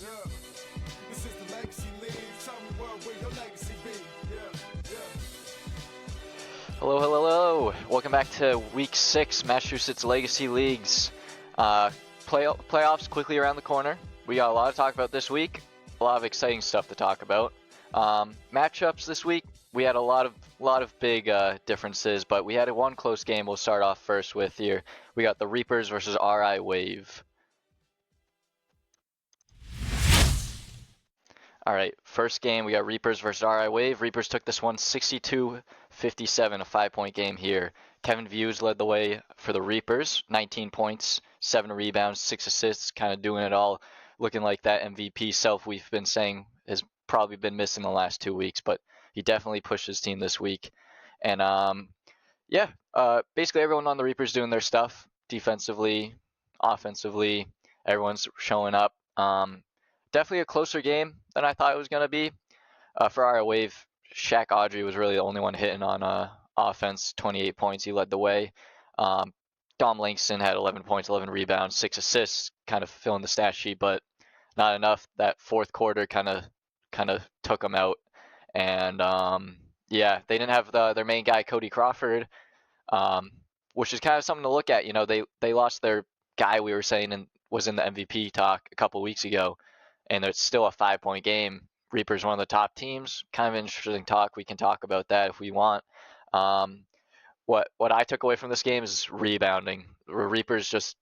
Yeah. This is the Legacy League. Tell me where your legacy be. Yeah. Hello, hello, hello. Welcome back to Week 6, Massachusetts Legacy Leagues. Playoffs quickly around the corner. We got a lot to talk about this week. A lot of exciting stuff to talk about. Matchups this week, we had a lot of big differences, but we had one close game. We'll start off first with here. We got the Reapers versus RI Wave. All right, first game, we got Reapers versus RI Wave. Reapers took this one 62-57, a 5-point game here. Kevin Views led the way for the Reapers, 19 points, 7 rebounds, 6 assists, kind of doing it all, looking like that MVP self we've been saying has probably been missing the last 2 weeks, but he definitely pushed his team this week. And basically everyone on the Reapers doing their stuff, defensively, offensively, everyone's showing up. Definitely a closer game than I thought it was going to be. For our Wave, Shaq Audrey was really the only one hitting on offense, 28 points. He led the way. Dom Langston had 11 points, 11 rebounds, 6 assists, kind of filling the stat sheet, but not enough. That fourth quarter kind of took them out. And they didn't have their main guy, Cody Crawford, which is kind of something to look at. You know, they lost their guy we were saying and was in the MVP talk a couple weeks ago. And it's still a 5-point game. Reapers one of the top teams. Kind of interesting talk. We can talk about that if we want. What I took away from this game is rebounding. Reapers just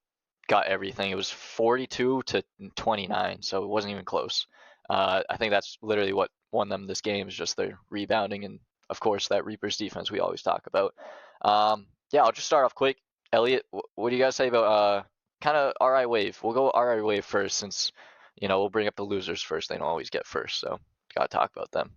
got everything. It was 42-29, so it wasn't even close. I think that's literally what won them this game, is just their rebounding and, of course, that Reapers defense we always talk about. I'll just start off quick. Elliot, what do you guys say about kind of RI Wave? We'll go RI Wave first, since we'll bring up the losers first. They don't always get first, so got to talk about them.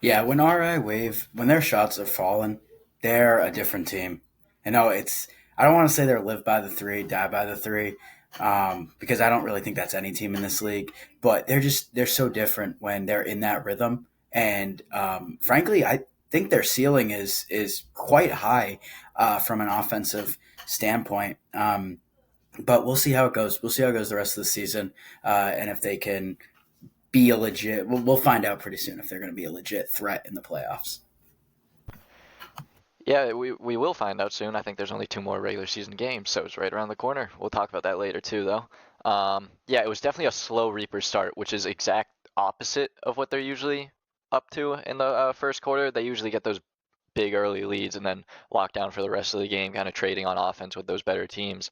Yeah, when RI Wave, when their shots are falling, they're a different team. I don't want to say they're live by the three, die by the three, because I don't really think that's any team in this league. But they're so different when they're in that rhythm. And frankly, I think their ceiling is quite high from an offensive standpoint. But we'll see how it goes. We'll see how it goes the rest of the season, and if they can be a legit. We'll find out pretty soon if they're going to be a legit threat in the playoffs. Yeah, we will find out soon. I think there's only 2 more regular season games, so it's right around the corner. We'll talk about that later too, though. It was definitely a slow Reaper start, which is exact opposite of what they're usually up to in the first quarter. They usually get those big early leads and then lock down for the rest of the game, kind of trading on offense with those better teams.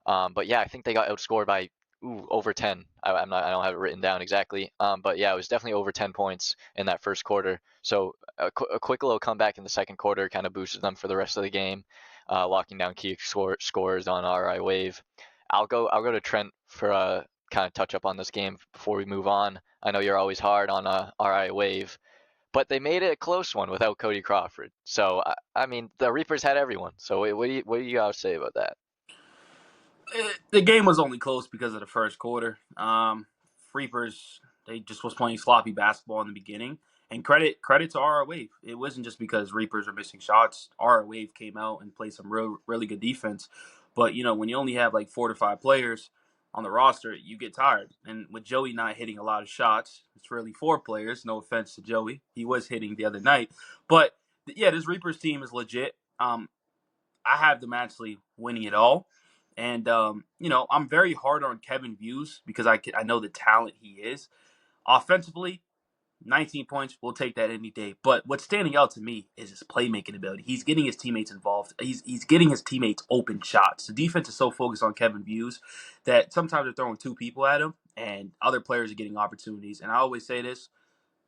I think they got outscored by over 10. I don't have it written down exactly. It was definitely over 10 points in that first quarter. So a quick little comeback in the second quarter kind of boosted them for the rest of the game, locking down key scores on RI Wave. I'll go to Trent for kind of touch up on this game before we move on. I know you're always hard on RI Wave, but they made it a close one without Cody Crawford. So I mean, the Reapers had everyone. So what do you guys say about that? The game was only close because of the first quarter. Reapers, they just was playing sloppy basketball in the beginning. And credit to RR Wave. It wasn't just because Reapers were missing shots. RR Wave came out and played some really good defense. But, when you only have like 4 to 5 players on the roster, you get tired. And with Joey not hitting a lot of shots, it's really 4 players. No offense to Joey. He was hitting the other night. But, yeah, this Reapers team is legit. I have them actually winning it all. And, I'm very hard on Kevin Views because I know the talent he is. Offensively, 19 points, we'll take that any day. But what's standing out to me is his playmaking ability. He's getting his teammates involved. He's getting his teammates open shots. The defense is so focused on Kevin Views that sometimes they're throwing 2 people at him and other players are getting opportunities. And I always say this,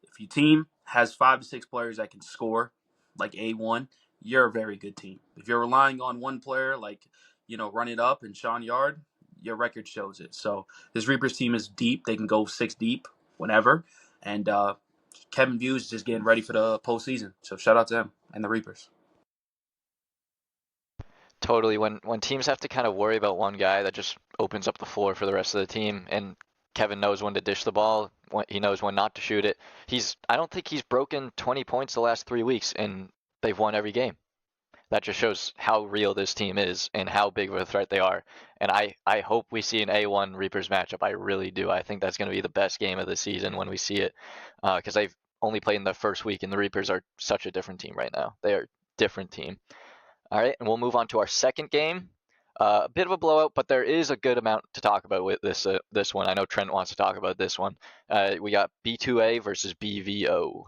if your team has 5 to 6 players that can score, like A1, you're a very good team. If you're relying on one player, like, Run It Up and Sean Yard, your record shows it. So this Reapers team is deep. They can go 6 deep whenever. And Kevin Views is just getting ready for the postseason. So shout out to him and the Reapers. Totally. When teams have to kind of worry about one guy, that just opens up the floor for the rest of the team. And Kevin knows when to dish the ball. He knows when not to shoot it. I don't think he's broken 20 points the last 3 weeks, and they've won every game. that just shows how real this team is and how big of a threat they are. And I hope we see an A1 Reapers matchup. I really do. I think that's going to be the best game of the season when we see it, because they've only played in the first week, and the Reapers are such a different team right now. They are a different team. All right, and we'll move on to our second game. A bit of a blowout, but there is a good amount to talk about with this one. I know Trent wants to talk about this one. We got B2A versus BVO.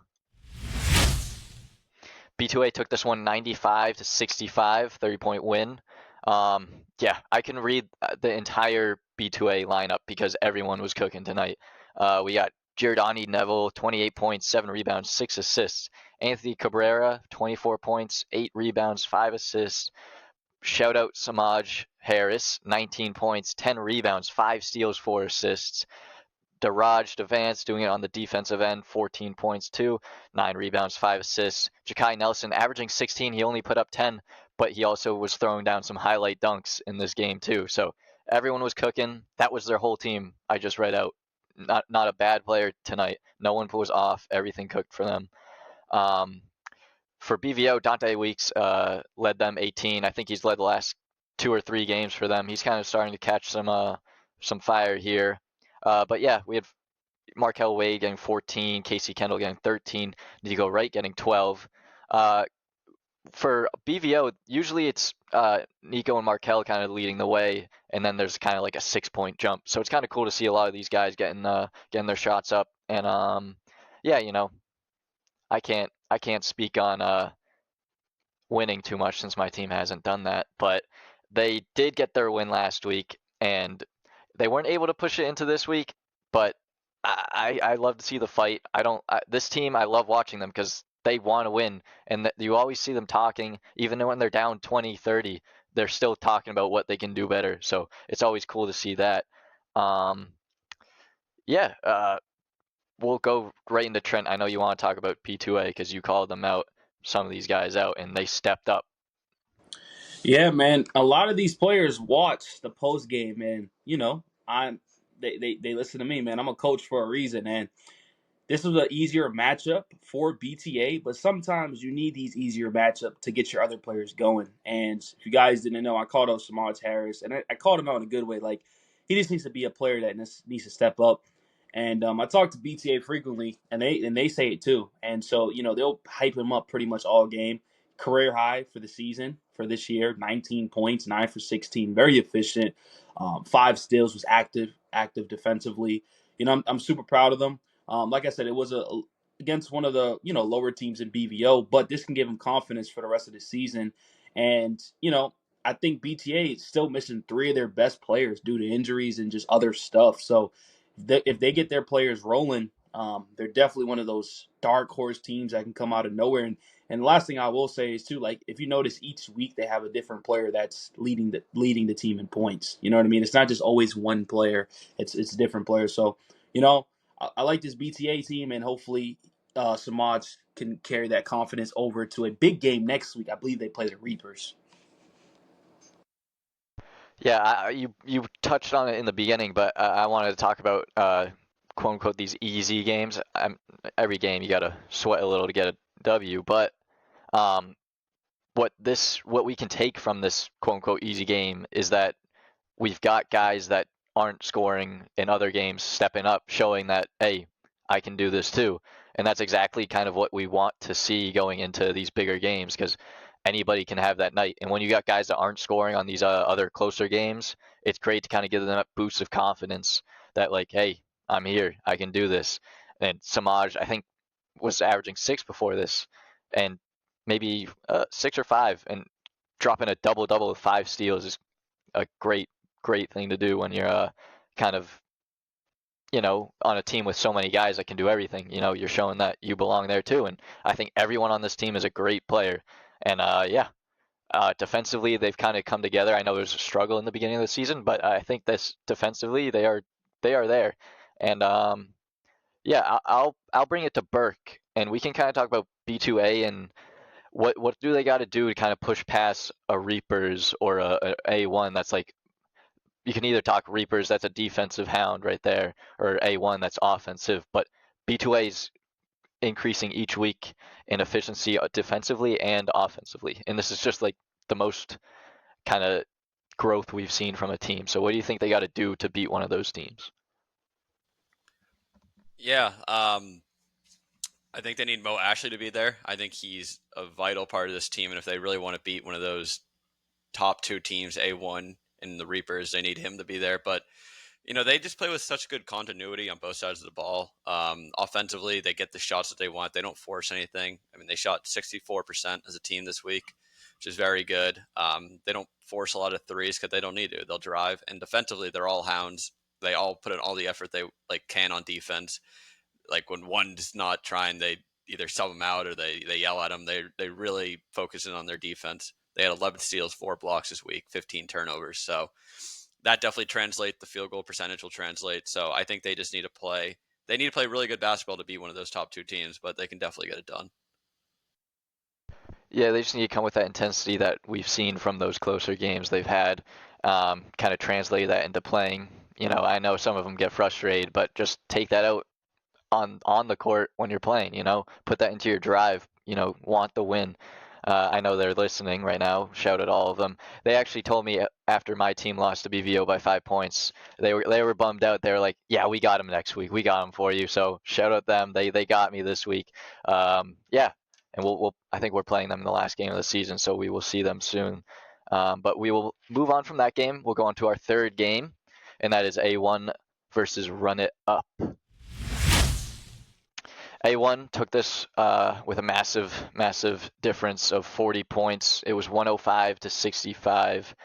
B2A took this one 95-65, 30-point win. Yeah, I can read the entire B2A lineup because everyone was cooking tonight. We got Giordani Neville, 28 points, 7 rebounds, 6 assists. Anthony Cabrera, 24 points, 8 rebounds, 5 assists. Shout out Samaj Harris, 19 points, 10 rebounds, 5 steals, 4 assists. Daraj Devance doing it on the defensive end, 14 points too, 9 rebounds, 5 assists. Jakai Nelson averaging 16, he only put up 10, but he also was throwing down some highlight dunks in this game too. So everyone was cooking. That was their whole team I just read out. Not a bad player tonight. No one was off. Everything cooked for them. For BVO, Dante Weeks led them 18. I think he's led the last 2 or 3 games for them. He's kind of starting to catch some fire here. But yeah, we had Markel Wade getting 14, Casey Kendall getting 13, Nico Wright getting 12. For BVO, usually it's Nico and Markel kind of leading the way, and then there's kind of like a 6-point jump. So it's kind of cool to see a lot of these guys getting their shots up. And yeah, I can't speak on winning too much since my team hasn't done that, but they did get their win last week, and they weren't able to push it into this week. But I love to see the fight. This team, I love watching them because they want to win, and you always see them talking, even when they're down 20, 30, they're still talking about what they can do better. So it's always cool to see that. Yeah, we'll go right into Trent. I know you want to talk about P2A because you called some of these guys out, and they stepped up. Yeah, man. A lot of these players watch the post game, and they listen to me, man. I'm a coach for a reason, and this was an easier matchup for BTA, but sometimes you need these easier matchups to get your other players going. And if you guys didn't know, I called out Samaj Harris, and I called him out in a good way. Like, he just needs to be a player that needs to step up. And I talk to BTA frequently, and they say it too. And so they'll hype him up pretty much all game. Career high for the season for this year, 19 points, 9 for 16, very efficient. 5 steals, was active defensively. I'm super proud of them. Like I said, it was against one of the lower teams in BVO, but this can give him confidence for the rest of the season. And I think BTA is still missing 3 of their best players due to injuries and just other stuff. So if they get their players rolling, they're definitely one of those dark horse teams that can come out of nowhere. And the last thing I will say is too, like, if you notice, each week they have a different player that's leading the team in points. You know what I mean? It's not just always one player; it's different players. So I like this BTA team, and hopefully Samaj can carry that confidence over to a big game next week. I believe they play the Reapers. Yeah, you touched on it in the beginning, but I wanted to talk about quote unquote these easy games. Every game you gotta sweat a little to get a W, but um, what we can take from this quote unquote easy game is that we've got guys that aren't scoring in other games stepping up, showing that, hey, I can do this too. And that's exactly kind of what we want to see going into these bigger games, because anybody can have that night. And when you got guys that aren't scoring on these other closer games, it's great to kind of give them that boost of confidence that, like, hey, I'm here, I can do this. And Samaj, I think, was averaging 6 before this, and maybe 6 or 5, and dropping a double-double with 5 steals is a great thing to do when you're kind of on a team with so many guys that can do everything. You're showing that you belong there too. And I think everyone on this team is a great player. And yeah, defensively they've kind of come together. I know there was a struggle in the beginning of the season, but I think this defensively they are there. And yeah, I'll bring it to Burke, and we can kind of talk about B2A and what do they got to do to kind of push past a Reapers or a A1 that's like, you can either talk Reapers, that's a defensive hound right there, or A1 that's offensive. But B2A's increasing each week in efficiency defensively and offensively. And this is just like the most kind of growth we've seen from a team. So what do you think they got to do to beat one of those teams? Yeah, I think they need Mo Ashley to be there. I think he's a vital part of this team, and if they really want to beat one of those top two teams, A1 and the Reapers, they need him to be there. But they just play with such good continuity on both sides of the ball. Offensively, they get the shots that they want. They don't force anything. I mean, they shot 64% as a team this week, which is very good. They don't force a lot of threes because they don't need to. They'll drive. And defensively, they're all hounds. They all put in all the effort they can on defense. Like when one's not trying, they either sub them out or they yell at them. They really focus in on their defense. They had 11 steals, 4 blocks this week, 15 turnovers. So that definitely translates. The field goal percentage will translate. So I think they just need to play. They need to play really good basketball to beat one of those top two teams, but they can definitely get it done. Yeah, they just need to come with that intensity that we've seen from those closer games they've had, kind of translate that into playing. I know some of them get frustrated, but just take that out on the court when you're playing, put that into your drive, want the win. I know they're listening right now. Shout out all of them. They actually told me after my team lost to BVO by 5 points, they were bummed out. They were like, "Yeah, we got them next week. We got them for you." So shout out them. They got me this week. Yeah, and we'll I think we're playing them in the last game of the season, so we will see them soon. But we will move on from that game. We'll go on to our third game, and that is A1 versus Run It Up. A1 took this with a massive difference of 40 points. It was 105 to 65.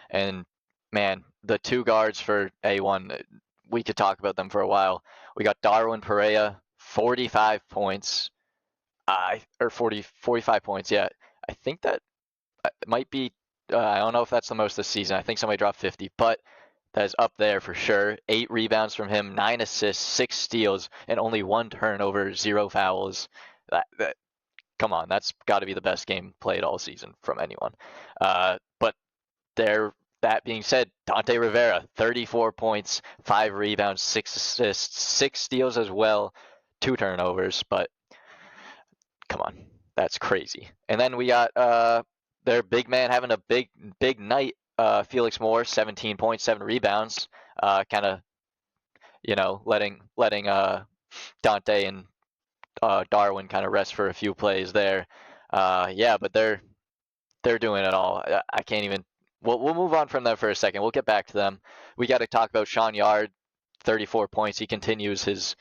And man, the two guards for A1, we could talk about them for a while. We got Darwin Perea, 45 points. Or 45 points, yeah. I think that might be, I don't know if that's the most this season. I think somebody dropped 50, but that is up there for sure. 8 rebounds from him, 9 assists, 6 steals, and only 1 turnover, 0 fouls. Come on, that's got to be the best game played all season from anyone. But that being said, Dante Rivera, 34 points, 5 rebounds, 6 assists, 6 steals as well, 2 turnovers. But come on, that's crazy. And then we got their big man having a big night. Felix Moore, 17 points, 7 rebounds. Kind of, letting Dante and Darwin kind of rest for a few plays there. Yeah, but they're doing it all. I can't even. We'll move on from them for a second. We'll get back to them. We got to talk about Sean Yard, 34 points. He continues his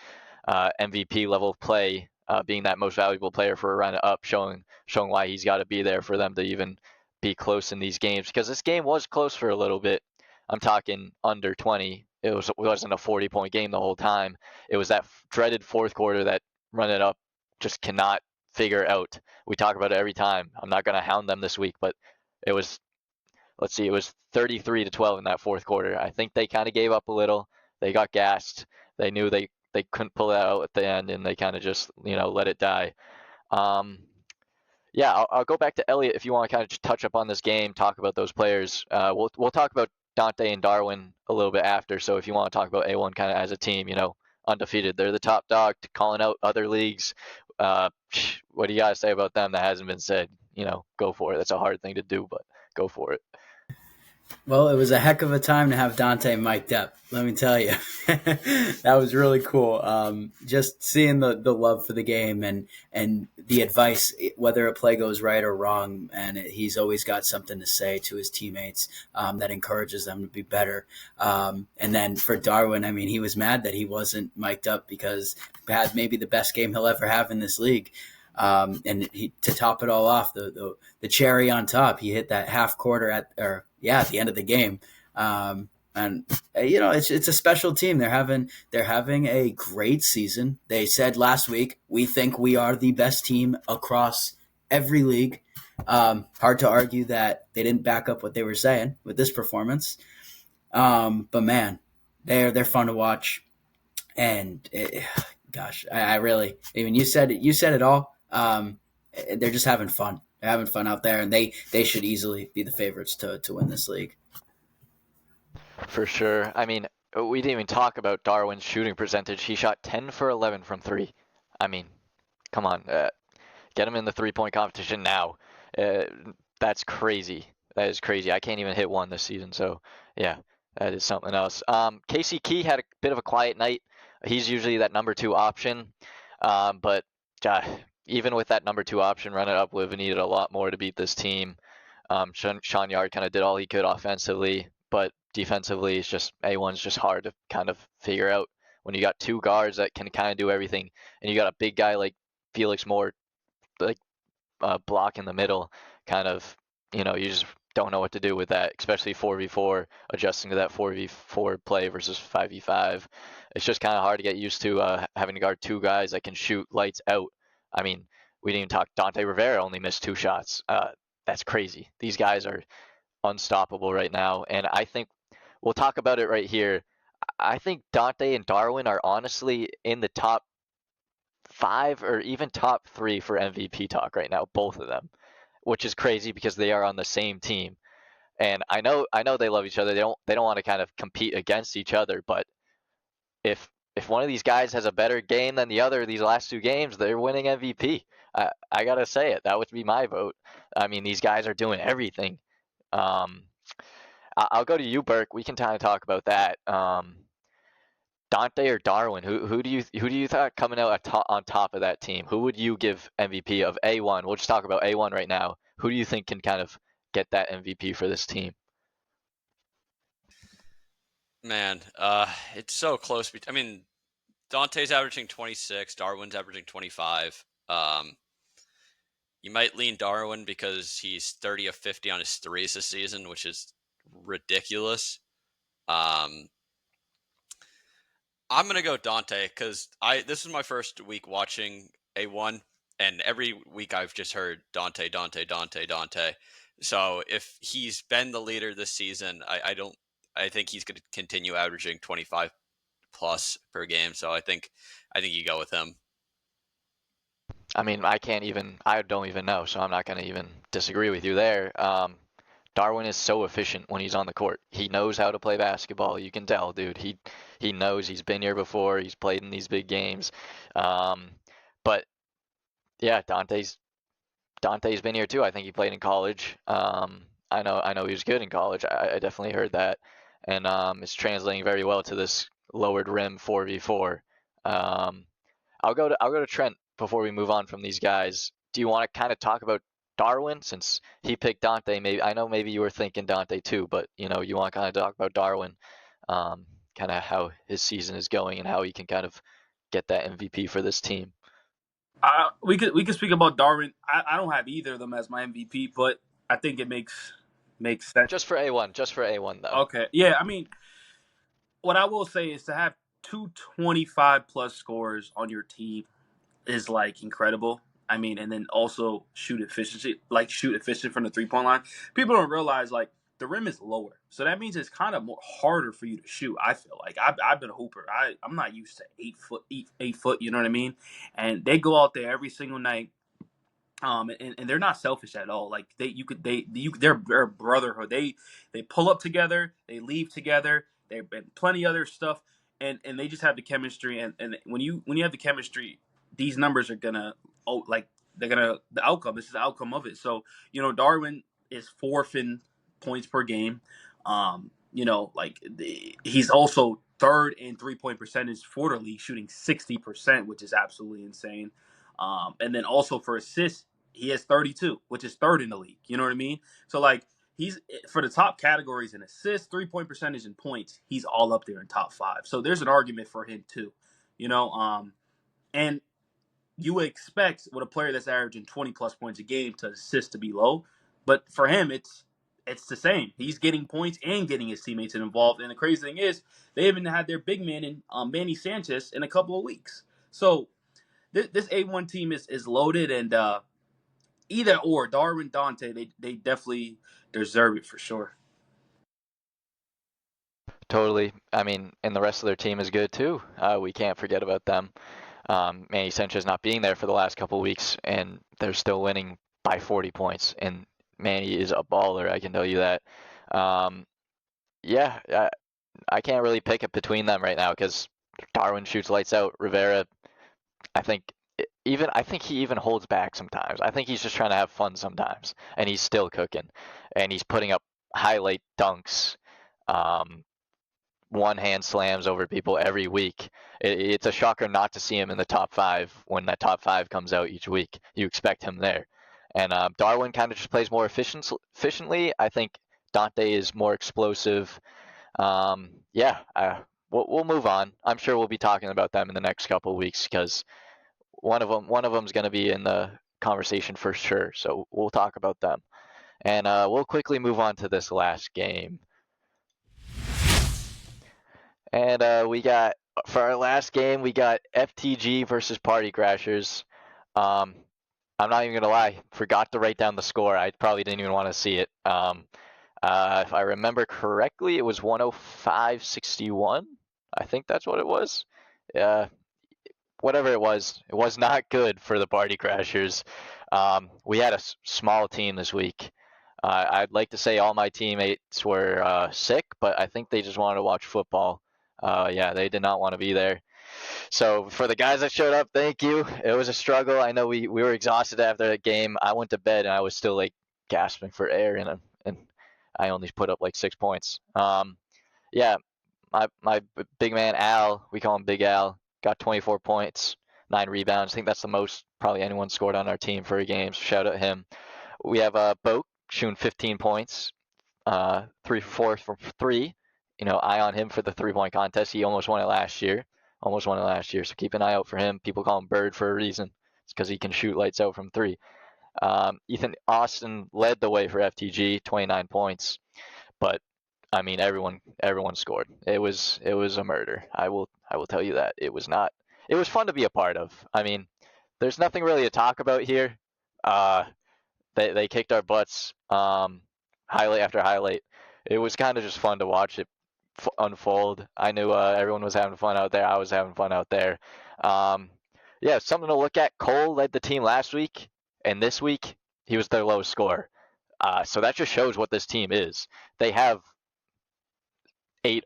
MVP level of play, being that most valuable player for a run up, showing why he's got to be there for them to even be close in these games, because this game was close for a little bit. I'm talking under 20. It wasn't a 40-point game the whole time. It was that dreaded fourth quarter that Run It Up just cannot figure out. We talk about it every time. I'm not going to hound them this week, but it was 33 to 12 in that fourth quarter. I think they kind of gave up a little. They got gassed. They knew they couldn't pull it out at the end, and they kind of just let it die. Yeah, I'll go back to Elliot if you want to kind of just touch up on this game, talk about those players. We'll talk about Dante and Darwin a little bit after. So if you want to talk about A1 kind of as a team, undefeated, they're the top dog, calling out other leagues. What do you guys say about them that hasn't been said? Go for it. That's a hard thing to do, but go for it. Well, it was a heck of a time to have Dante mic'd up, let me tell you. That was really cool. Just seeing the love for the game and the advice, whether a play goes right or wrong, and he's always got something to say to his teammates that encourages them to be better. And then for Darwin, I mean, he was mad that he wasn't mic'd up because he had maybe the best game he'll ever have in this league. And to top it all off, the cherry on top, he hit that half quarter at the end of the game. It's a special team. They're having a great season. They said last week, we think we are the best team across every league. Hard to argue that they didn't back up what they were saying with this performance. But man, they're fun to watch. And I really, even you said it all. They're just having fun. They're having fun out there, and they should easily be the favorites to win this league. For sure. I mean, we didn't even talk about Darwin's shooting percentage. He shot 10 for 11 from 3. I mean, Come on, get him in the 3-point competition now. Uh, that's crazy. That is crazy. I can't even hit one this season. So yeah, that is something else. Casey Key had a bit of a quiet night. He's usually that number 2 option, but uh, even with that number 2 option, running up with needed a lot more to beat this team. Sean Yard kind of did all he could offensively, but defensively, it's just A1's just hard to kind of figure out when you got 2 guards that can kind of do everything, and you got a big guy like Felix Moore, like block in the middle, kind of, you just don't know what to do with that, especially 4v4, adjusting to that 4v4 play versus 5v5. It's just kind of hard to get used to having to guard 2 guys that can shoot lights out. I mean, we didn't even talk. Dante Rivera only missed 2 shots. That's crazy. These guys are unstoppable right now, and I think we'll talk about it right here. I think Dante and Darwin are honestly in the top 5 or even top 3 for MVP talk right now, both of them, which is crazy because they are on the same team. And I know they love each other. They don't want to kind of compete against each other, but if one of these guys has a better game than the other these last 2 games, they're winning MVP. I gotta say it. That would be my vote. I mean, these guys are doing everything. Um, I'll go to you, Burke. We can kind of talk about that. Dante or Darwin? Who do you thought coming out on top of that team? Who would you give MVP of A1? We'll just talk about A1 right now. Who do you think can kind of get that MVP for this team? Man, it's so close. I mean, Dante's averaging 26, Darwin's averaging 25. You might lean Darwin because he's 30 of 50 on his threes this season, which is ridiculous. Um, I'm gonna go Dante because this is my first week watching A1, and every week I've just heard Dante, Dante, Dante, Dante. So if he's been the leader this season, I think he's going to continue averaging 25 plus per game. So I think you go with him. I mean, I don't even know, so I'm not going to even disagree with you there. Darwin is so efficient when he's on the court. He knows how to play basketball. You can tell, dude. He knows. He's been here before. He's played in these big games. Um, but yeah, Dante's been here too. I think he played in college. I know he was good in college. I definitely heard that, and it's translating very well to this lowered rim 4v4. Um, I'll go to Trent before we move on from these guys. Do you want to kind of talk about Darwin since he picked Dante? Maybe I know maybe you were thinking Dante too, but you want to kind of talk about Darwin, kind of how his season is going and how he can kind of get that MVP for this team. We could speak about Darwin. I don't have either of them as my MVP, but I think it makes sense. Just for A1 though. Okay, yeah. I mean, what I will say is to have 225 plus scores on your team is like incredible. I mean, and then also shoot efficient from the 3-point line. People don't realize like the rim is lower, so that means it's kind of more harder for you to shoot. I feel like I've been a hooper. I'm not used to 8 foot. You know what I mean? And they go out there every single night. And they're not selfish at all. Like they're a brotherhood. They pull up together, they leave together. They've been plenty other stuff, and they just have the chemistry. And when you have the chemistry, these numbers are gonna the outcome. This is the outcome of it. So Darwin is fourth in points per game. He's also third in 3-point percentage for the league, shooting 60%, which is absolutely insane. And then also for assists, he has 32, which is third in the league. You know what I mean? So like he's for the top categories in assists, 3-point percentage, and points. He's all up there in top 5. So there's an argument for him too. And you would expect with a player that's averaging 20 plus points a game to assist to be low, but for him it's the same. He's getting points and getting his teammates involved. And the crazy thing is, they haven't had their big man in Manny Sanchez in a couple of weeks. So this A1 team is loaded, and either or, Darwin, Dante, they definitely deserve it for sure. Totally. I mean, and the rest of their team is good too. We can't forget about them. Manny Sanchez not being there for the last couple of weeks, and they're still winning by 40 points. And Manny is a baller, I can tell you that. Yeah, I can't really pick it between them right now because Darwin shoots lights out. Rivera, I think I think he even holds back sometimes. I think he's just trying to have fun sometimes, and he's still cooking, and he's putting up highlight dunks, um, one hand slams over people every week. It's a shocker not to see him in the top 5 when that top 5 comes out each week. You expect him there, and Darwin kind of just plays more efficiently. I think Dante is more explosive. Yeah, we'll move on. I'm sure we'll be talking about them in the next couple of weeks because one of them's going to be in the conversation for sure. So we'll talk about them, and we'll quickly move on to this last game. And we got for our last game, we got FTG versus Party Crashers. I'm not even gonna lie, forgot to write down the score. I probably didn't even want to see it. If I remember correctly, it was 105-61. I think that's what it was. Whatever it was not good for the Party Crashers. We had a small team this week. I'd like to say all my teammates were sick, but I think they just wanted to watch football. Yeah, they did not want to be there. So for the guys that showed up, thank you. It was a struggle. I know we were exhausted after that game. I went to bed and I was still like gasping for air, and I only put up like 6 points. Yeah, my big man Al, we call him Big Al, got 24 points, 9 rebounds. I think that's the most probably anyone scored on our team for a game. So shout out him. We have Boke shooting 15 points, 3 for 4 from 3. Eye on him for the 3-point contest. He almost won it last year. So keep an eye out for him. People call him Bird for a reason. It's because he can shoot lights out from 3. Ethan Austin led the way for FTG, 29 points. But I mean, everyone scored. It was a murder. I will tell you that it was not. It was fun to be a part of. I mean, there's nothing really to talk about here. They kicked our butts, highlight after highlight. It was kind of just fun to watch it unfold. I knew everyone was having fun out there. I was having fun out there. Yeah, something to look at. Cole led the team last week, and this week he was their lowest scorer. So that just shows what this team is. They have 8,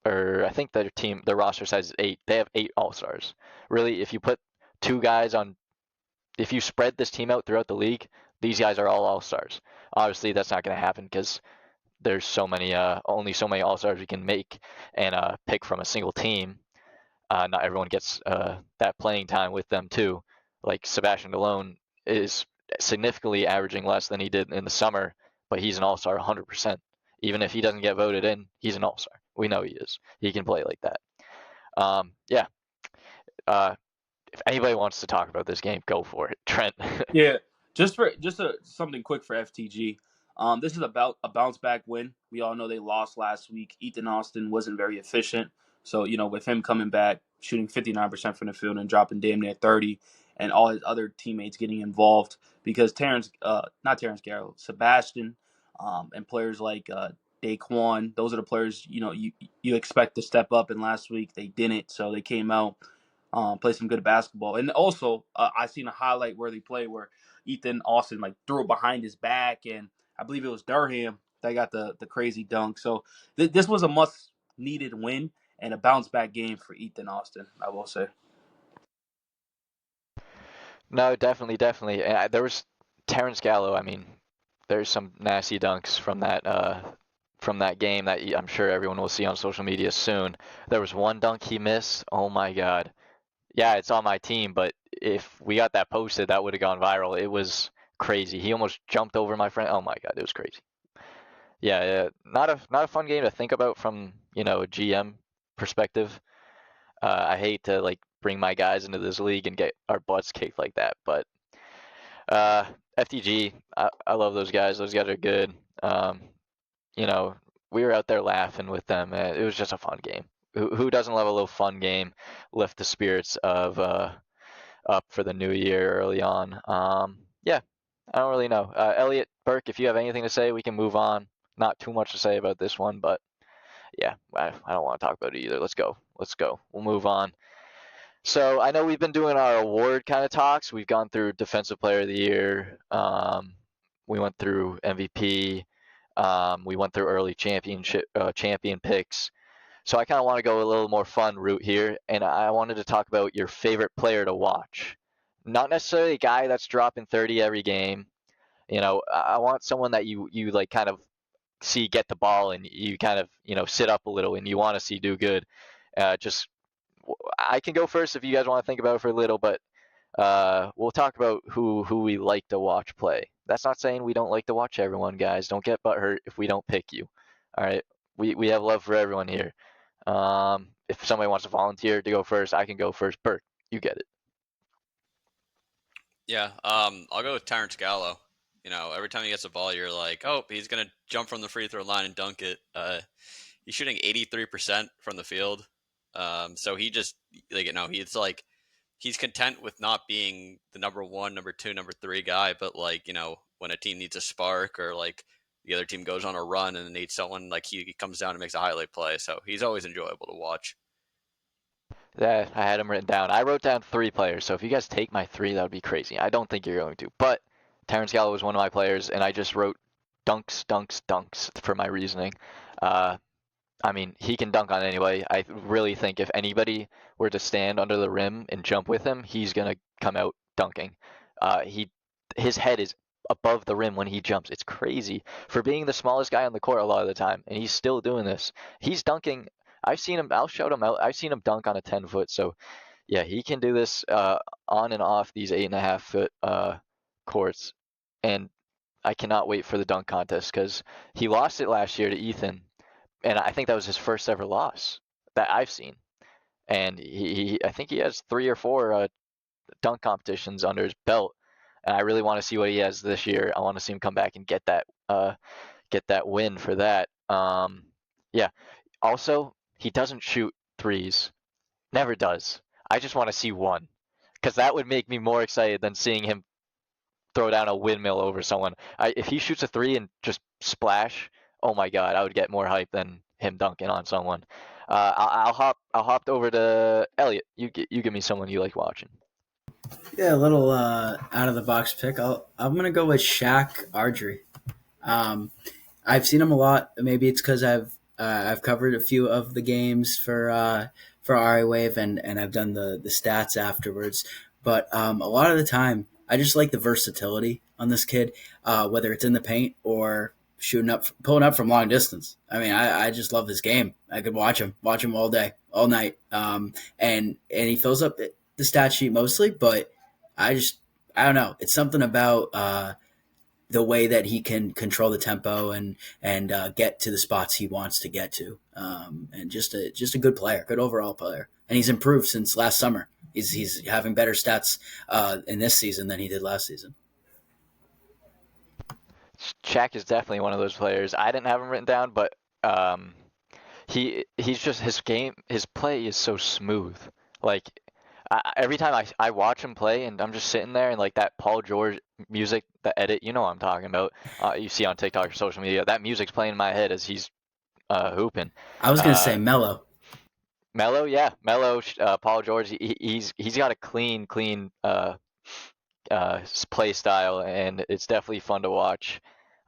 or I think their roster size is 8. They have 8 all-stars. Really, if you put 2 guys on, if you spread this team out throughout the league, these guys are all all-stars. Obviously, that's not going to happen because there's only so many all-stars we can make and pick from a single team. Not everyone gets that playing time with them too. Like Sebastian alone is significantly averaging less than he did in the summer, but he's an all-star 100%. Even if he doesn't get voted in, he's an all-star. We know he is. He can play like that. Yeah. If anybody wants to talk about this game, go for it. Trent. Yeah, something quick for FTG. This is about a bounce back win. We all know they lost last week. Ethan Austin wasn't very efficient, so with him coming back, shooting 59% from the field and dropping damn near 30, and all his other teammates getting involved because not Terrence Garrow, Sebastian, and players like Daquan, those are the players you expect to step up. And last week they didn't, so they came out. Play some good basketball. And also, I seen a highlight worthy play where Ethan Austin threw it behind his back, and I believe it was Durham that got the crazy dunk. So this was a much needed win and a bounce back game for Ethan Austin, I will say. No, definitely. There was Terrence Gallo. I mean, there's some nasty dunks from that game that I'm sure everyone will see on social media soon. There was one dunk he missed. Oh my God. Yeah, it's on my team, but if we got that posted, that would have gone viral. It was crazy. He almost jumped over my friend. Oh my God, it was crazy. Yeah, not a fun game to think about from a GM perspective. I hate to bring my guys into this league and get our butts kicked like that, but FTG, I love those guys. Those guys are good. We were out there laughing with them. It was just a fun game. Who doesn't love a little fun game? Lift the spirits of up for the new year early on. Yeah, I don't really know. Elliot, Burke, if you have anything to say, we can move on. Not too much to say about this one, but yeah, I don't want to talk about it either. Let's go. We'll move on. So I know we've been doing our award kind of talks. We've gone through Defensive Player of the Year. We went through MVP. We went through early champion picks. So I kind of want to go a little more fun route here, and I wanted to talk about your favorite player to watch. not necessarily a guy that's dropping 30 every game. I want someone that you like kind of see get the ball and you kind of sit up a little and you want to see do good. Just I can go first if you guys want to think about it for a little, but we'll talk about who we like to watch play. That's not saying we don't like to watch everyone, guys. Don't get butthurt if we don't pick you. All right, we have love for everyone here. If somebody wants to volunteer to go first, I can go first. Burke, you get it. Yeah, I'll go with Terrence Gallo. Every time he gets a ball, you're like, oh, he's gonna jump from the free throw line and dunk it. He's shooting 83% from the field. So he just he's like he's content with not being the number one, number two, number three guy, but when a team needs a spark or like the other team goes on a run and needs someone, like he comes down and makes a highlight play. So he's always enjoyable to watch. Yeah, I had him written down. I wrote down 3 players, so if you guys take my 3, that would be crazy. I don't think you're going to, but Terrence Gallo was one of my players, and I just wrote dunks, dunks, dunks for my reasoning. I mean, he can dunk on anybody. I really think if anybody were to stand under the rim and jump with him, he's gonna come out dunking. His head is above the rim when he jumps. It's crazy for being the smallest guy on the court a lot of the time, and he's still doing this. He's dunking. I've seen him. I'll shout him out. I've seen him dunk on a 10-foot. So, yeah, he can do this on and off these 8.5-foot courts, and I cannot wait for the dunk contest because he lost it last year to Ethan, and I think that was his first ever loss that I've seen. And I think he has 3 or 4 dunk competitions under his belt, and I really want to see what he has this year. I want to see him come back and get that win for that. Yeah. Also, he doesn't shoot threes. Never does. I just want to see one, because that would make me more excited than seeing him throw down a windmill over someone. If he shoots a 3 and just splash, oh my God, I would get more hype than him dunking on someone. I'll hop over to Elliot. You give me someone you like watching. Yeah, a little out of the box pick. I'm gonna go with Shaq Ardrey. I've seen him a lot. Maybe it's because I've covered a few of the games for RA Wave and I've done the stats afterwards. But a lot of the time, I just like the versatility on this kid, whether it's in the paint or pulling up from long distance. I mean, I just love this game. I could watch him all day, all night. And he fills up the stat sheet mostly, but I don't know. It's something about the way that he can control the tempo and get to the spots he wants to get to, and just a good player, good overall player. And he's improved since last summer. He's having better stats in this season than he did last season. Shaq is definitely one of those players. I didn't have him written down, but he's just his play is so smooth. Like every time I watch him play, and I'm just sitting there and like that Paul George music, the edit, you know what I'm talking about. You see on TikTok or social media, that music's playing in my head as he's hooping. I was gonna say Melo. Melo, yeah, Melo. Paul George, he's got a clean play style, and it's definitely fun to watch,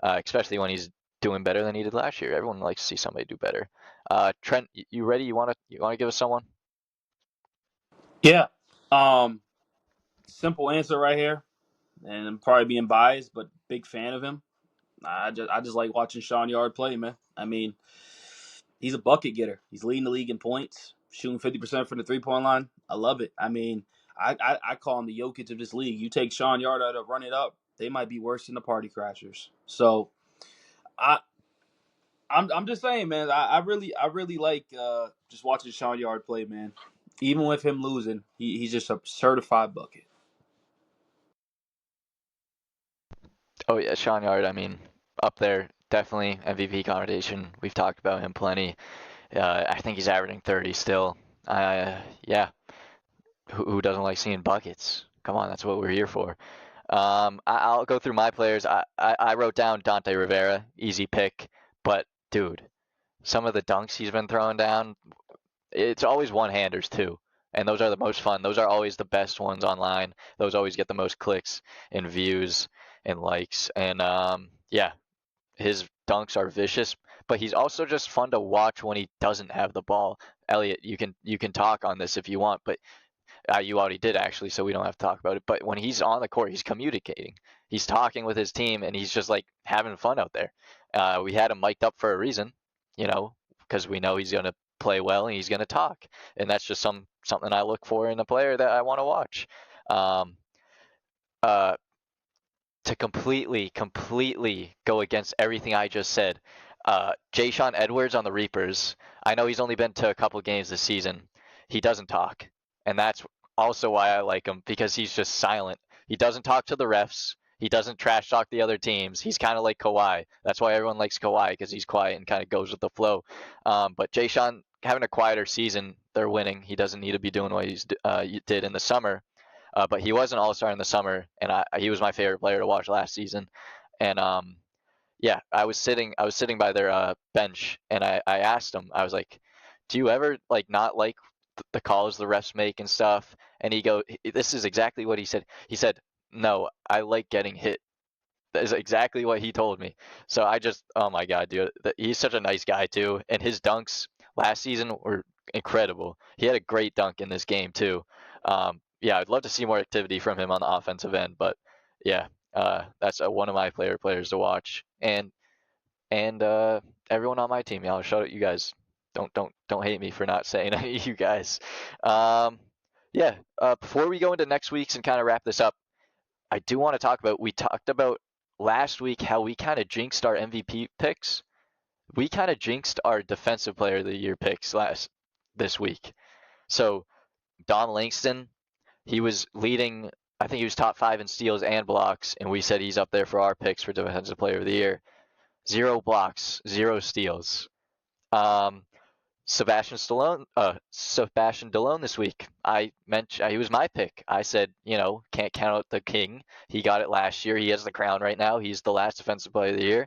especially when he's doing better than he did last year. Everyone likes to see somebody do better. Trent, you ready? You wanna give us someone? Yeah. Simple answer right here, and I'm probably being biased, but big fan of him. I just like watching Sean Yard play, man. I mean, he's a bucket getter. He's leading the league in points, shooting 50% from the 3-point line. I love it. I mean, I call him the Jokic of this league. You take Sean Yard out to run it up, they might be worse than the Party Crashers. So I'm just saying, man. I really like just watching Sean Yard play, man. Even with him losing, he's just a certified bucket. Oh yeah, Sean Yard. I mean, up there, definitely MVP conversation. We've talked about him plenty. I think he's averaging 30 still. Yeah. Who doesn't like seeing buckets? Come on, that's what we're here for. I'll go through my players. I wrote down Dante Rivera, easy pick, but dude, some of the dunks he's been throwing down, it's always one-handers too, and those are the most fun. Those are always the best ones online. Those always get the most clicks and views and likes. And yeah, his dunks are vicious, but he's also just fun to watch when he doesn't have the ball. Elliot, you can talk on this if you want, but you already did actually, so we don't have to talk about it. But when he's on the court, he's communicating. He's talking with his team, and he's just like having fun out there. We had him mic'd up for a reason, because we know he's going to play well and he's going to talk, and that's just something I look for in a player that I want to watch. Um, uh, to completely go against everything I just said, Jaysean Edwards on the Reapers. I know he's only been to a couple games this season. He doesn't talk, and that's also why I like him, because he's just silent. He doesn't talk to the refs. He doesn't trash talk the other teams. He's kind of like Kawhi. That's why everyone likes Kawhi, because he's quiet and kind of goes with the flow. But Jaysean having a quieter season, they're winning. He doesn't need to be doing what he did in the summer. But he was an all-star in the summer, and he was my favorite player to watch last season. And yeah, I was sitting by their bench, and I asked him, I was like, "Do you ever like not like the calls the refs make and stuff?" And this is exactly what he said. He said, "No, I like getting hit." That is exactly what he told me. So oh my God, dude, he's such a nice guy too, and his dunks last season were incredible. He had a great dunk in this game too. Yeah, I'd love to see more activity from him on the offensive end, but yeah, that's one of my players to watch, and everyone on my team. I'll shout out you guys. Don't hate me for not saying you guys. Yeah. Before we go into next week's and kind of wrap this up, I do want to talk about. We talked about last week how we kind of jinxed our MVP picks. We kind of jinxed our Defensive Player of the Year picks this week. So Don Langston, he was leading. I think he was top 5 in steals and blocks, and we said he's up there for our picks for Defensive Player of the Year. 0 blocks, 0 steals. Sebastian Delone this week. I mentioned he was my pick. I said, can't count out the king. He got it last year. He has the crown right now. He's the last Defensive Player of the Year.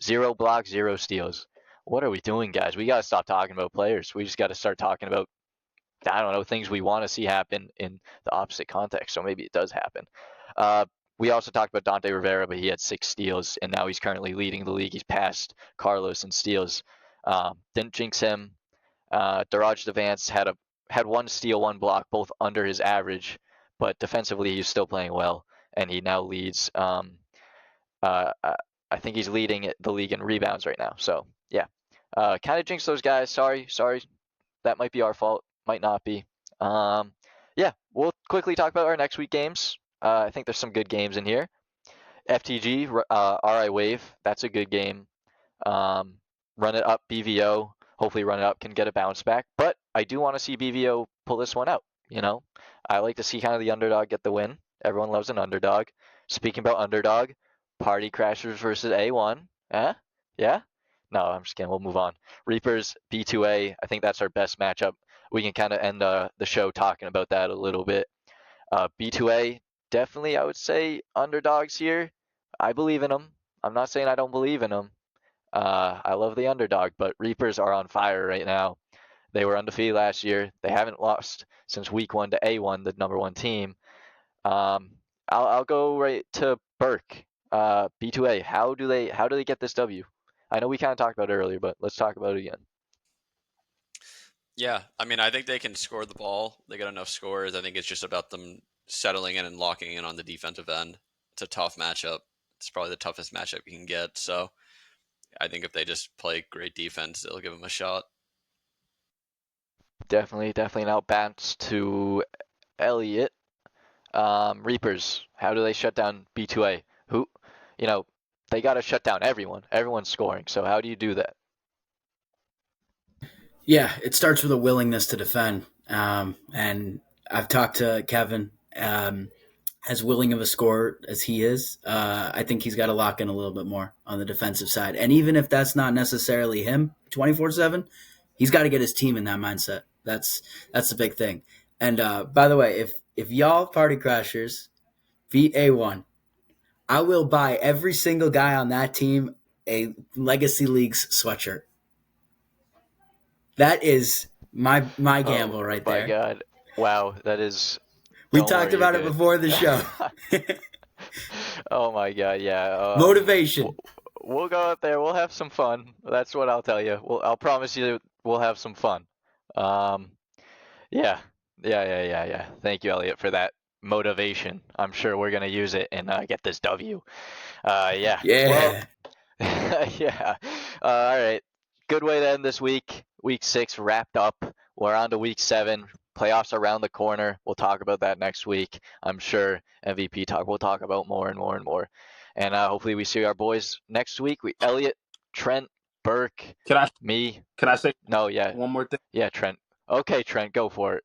0 blocks, 0 steals. What are we doing, guys? We got to stop talking about players. We just got to start talking about, I don't know, things we want to see happen in the opposite context. So maybe it does happen. We also talked about Dante Rivera, but he had 6 steals, and now he's currently leading the league. He's passed Carlos in steals. Didn't jinx him. Daraj Devance had 1 steal, 1 block, both under his average, but defensively he's still playing well, and he now leads. I think he's leading the league in rebounds right now. So yeah, kind of jinxed those guys. Sorry, that might be our fault. Might not be. Yeah, we'll quickly talk about our next week games. I think there's some good games in here. FTG, RI Wave, that's a good game. Run it up, BVO. Hopefully Run It Up can get a bounce back. But I do want to see BVO pull this one out. I like to see kind of the underdog get the win. Everyone loves an underdog. Speaking about underdog, Party Crashers versus A1. Yeah? No, I'm just kidding. We'll move on. Reapers, B2A. I think that's our best matchup. We can kind of end the show talking about that a little bit. B2A, definitely I would say underdogs here. I believe in them. I'm not saying I don't believe in them. I love the underdog, but Reapers are on fire right now. They were undefeated last year. They haven't lost since week 1 to A1, the number 1 team. I'll go right to Burke. B2A. How do they get this W? I know we kind of talked about it earlier, but let's talk about it again. Yeah, I mean, I think they can score the ball. They got enough scores. I think it's just about them settling in and locking in on the defensive end. It's a tough matchup. It's probably the toughest matchup you can get. So I think if they just play great defense, it'll give them a shot. Definitely an out bounce to Elliot. Reapers, how do they shut down B2A? They got to shut down everyone. Everyone's scoring. So how do you do that? Yeah, it starts with a willingness to defend. And I've talked to Kevin. As willing of a scorer as he is, I think he's got to lock in a little bit more on the defensive side. And even if that's not necessarily him 24/7, he's got to get his team in that mindset. That's the big thing. And by the way, if y'all Party Crashers beat A1, I will buy every single guy on that team a Legacy Leagues sweatshirt. That is my gamble right there. My God. Wow, that is... We talked about it before the show. Oh my God, yeah. Motivation. We'll go out there. We'll have some fun. That's what I'll tell you. I'll promise you we'll have some fun. Yeah. Yeah. Thank you, Elliot, for that motivation. I'm sure we're gonna use it and get this W. Yeah. Well, Yeah. yeah. All right. Good way to end this week. Week 6 wrapped up. We're on to week 7. Playoffs around the corner. We'll talk about that next week. I'm sure MVP talk. We'll talk about more and more and more. And hopefully we see our boys next week. Elliot, Trent, Burke, me. Can I say No, yeah, one more thing? yeah, Trent. Okay, Trent, go for it.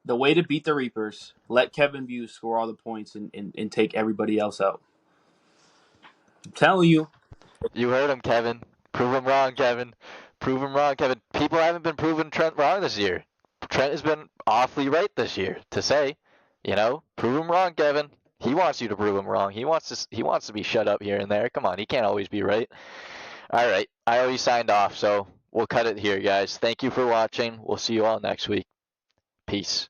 The way to beat the Reapers, let Kevin Buse score all the points and take everybody else out. I'm telling you. You heard him, Kevin. Prove him wrong, Kevin. Prove him wrong, Kevin. People haven't been proving Trent wrong this year. Trent has been awfully right this year to say, prove him wrong, Kevin. He wants you to prove him wrong. He wants to be shut up here and there. Come on, he can't always be right. All right, I already signed off, so we'll cut it here, guys. Thank you for watching. We'll see you all next week. Peace.